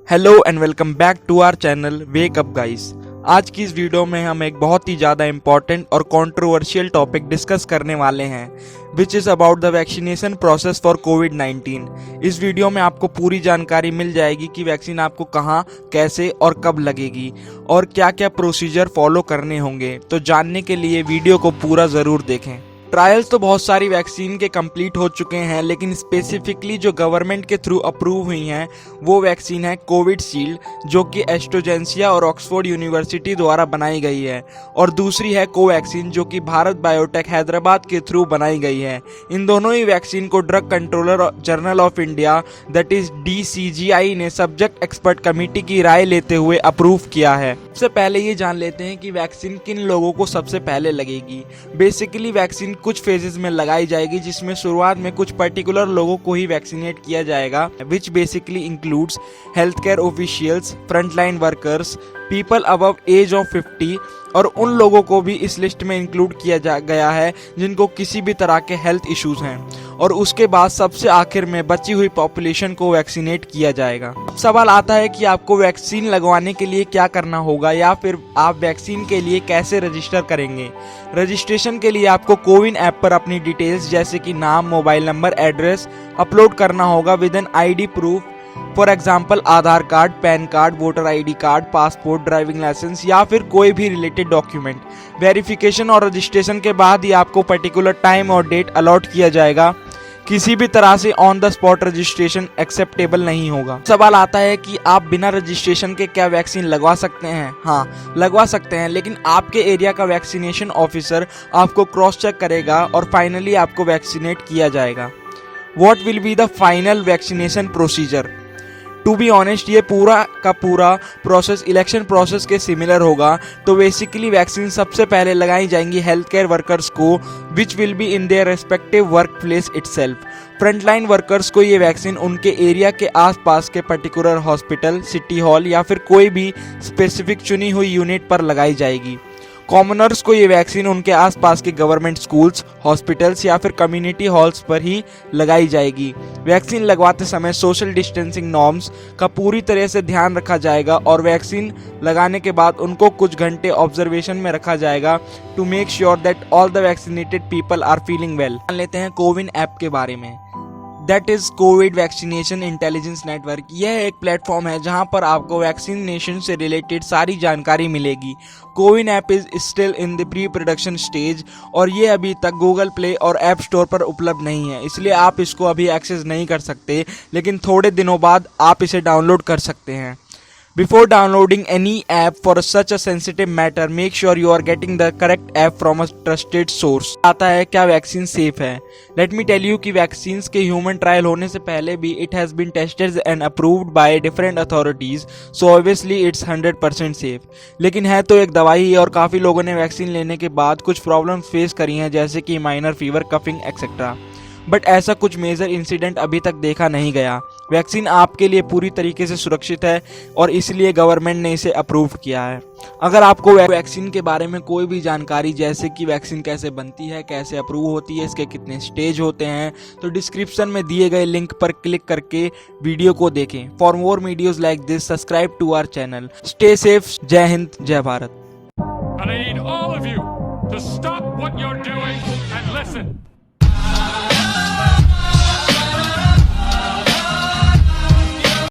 Hello and welcome back to our channel wake up guys. आज की इस video में हम एक बहुत ही ज़्यादा इम्पॉर्टेंट और कंट्रोवर्शियल टॉपिक डिस्कस करने वाले हैं which is about the vaccination process for कोविड-19। इस वीडियो में आपको पूरी जानकारी मिल जाएगी कि वैक्सीन आपको कहाँ, कैसे और कब लगेगी और क्या क्या प्रोसीजर फॉलो करने होंगे। तो जानने के लिए वीडियो को पूरा ज़रूर देखें। ट्रायल्स तो बहुत सारी वैक्सीन के कंप्लीट हो चुके हैं, लेकिन स्पेसिफिकली जो गवर्नमेंट के थ्रू अप्रूव हुई हैं वो वैक्सीन है कोविशील्ड, जो कि एस्ट्राजेनेका और ऑक्सफोर्ड यूनिवर्सिटी द्वारा बनाई गई है, और दूसरी है कोवैक्सीन जो कि भारत बायोटेक हैदराबाद के थ्रू बनाई गई है। इन दोनों ही वैक्सीन को drug controller journal of India that is DCGI ने सब्जेक्ट एक्सपर्ट कमेटी की राय लेते हुए अप्रूव किया है। सबसे पहले ये जान लेते हैं कि वैक्सीन किन लोगों को सबसे पहले लगेगी। बेसिकली वैक्सीन कुछ फेजेस में लगाई जाएगी, जिसमें शुरुआत में कुछ पर्टिकुलर लोगों को ही वैक्सीनेट किया जाएगा, which basically includes health care officials, frontline workers, people above age of 50 और उन लोगों को भी इस लिस्ट में इंक्लूड किया गया है जिनको किसी भी तरह के हेल्थ इश्यूज हैं। और उसके बाद सबसे आखिर में बची हुई पॉपुलेशन को वैक्सीनेट किया जाएगा। सवाल आता है कि आपको वैक्सीन लगवाने के लिए क्या करना होगा या फिर आप वैक्सीन के लिए कैसे रजिस्टर करेंगे। रजिस्ट्रेशन के लिए आपको कोविन ऐप पर अपनी डिटेल्स जैसे कि नाम, मोबाइल नंबर, एड्रेस अपलोड करना होगा with an ID proof, for example Aadhaar card, PAN card, voter ID card, passport, driving license या फिर कोई भी रिलेटेड डॉक्यूमेंट। वेरिफिकेशन और रजिस्ट्रेशन के बाद ही आपको पर्टिकुलर टाइम और डेट अलॉट किया जाएगा। किसी भी तरह से on the spot registration acceptable नहीं होगा। सवाल आता है कि आप बिना रजिस्ट्रेशन के क्या वैक्सीन लगवा सकते हैं। हाँ, लगवा सकते हैं, लेकिन आपके एरिया का वैक्सीनेशन ऑफिसर आपको क्रॉस चेक करेगा और फाइनली आपको वैक्सीनेट किया जाएगा। What will be the final vaccination procedure? To be honest, ये पूरा का पूरा प्रोसेस इलेक्शन प्रोसेस के सिमिलर होगा। तो बेसिकली वैक्सीन सबसे पहले लगाई जाएंगी हेल्थ केयर वर्कर्स को, which will be in their respective work place itself. Frontline workers को ये वैक्सीन उनके एरिया के आसपास के पर्टिकुलर हॉस्पिटल, सिटी हॉल या फिर कोई भी स्पेसिफिक चुनी हुई यूनिट पर लगाई जाएगी। कॉमनर्स को ये वैक्सीन उनके आसपास के गवर्नमेंट स्कूल्स, हॉस्पिटल्स या फिर कम्युनिटी हॉल्स पर ही लगाई जाएगी। वैक्सीन लगवाते समय सोशल डिस्टेंसिंग नॉर्म्स का पूरी तरह से ध्यान रखा जाएगा और वैक्सीन लगाने के बाद उनको कुछ घंटे ऑब्जर्वेशन में रखा जाएगा to make sure that all the vaccinated people are feeling well. जान लेते हैं कोविन ऐप के बारे में। That is COVID vaccination intelligence network. यह एक प्लेटफॉर्म है जहां पर आपको वैक्सीनेशन से रिलेटेड सारी जानकारी मिलेगी। CoWIN app is still in the pre production stage और ये अभी तक गूगल प्ले और ऐप स्टोर पर उपलब्ध नहीं है, इसलिए आप इसको अभी एक्सेस नहीं कर सकते, लेकिन थोड़े दिनों बाद आप इसे डाउनलोड कर सकते हैं। Before downloading any app for such a sensitive matter, make sure you are getting the correct app from a trusted source। आता है क्या वैक्सीन सेफ है? Let me tell you कि वैक्सीन्स के ह्यूमन ट्रायल होने से पहले भी it has been tested and approved by different authorities, so obviously it's 100% safe। लेकिन है तो एक दवाई ही और काफ़ी लोगों ने वैक्सीन लेने के बाद कुछ प्रॉब्लम्स फेस करी हैं, जैसे कि minor fever, coughing etcetera. But ऐसा कुछ मेजर इंसिडेंट अभी तक देखा नहीं गया। वैक्सीन आपके लिए पूरी तरीके से सुरक्षित है और इसलिए गवर्नमेंट ने इसे अप्रूव किया है। अगर आपको वैक्सीन के बारे में कोई भी जानकारी, जैसे कि वैक्सीन कैसे बनती है, कैसे अप्रूव होती है, इसके कितने स्टेज होते हैं, तो डिस्क्रिप्शन में दिए गए लिंक पर क्लिक करके वीडियो को देखें। For more videos like this, subscribe to our channel. Stay safe. जय हिंद, जय Bharat. And I need all of you to stop what you're doing and listen.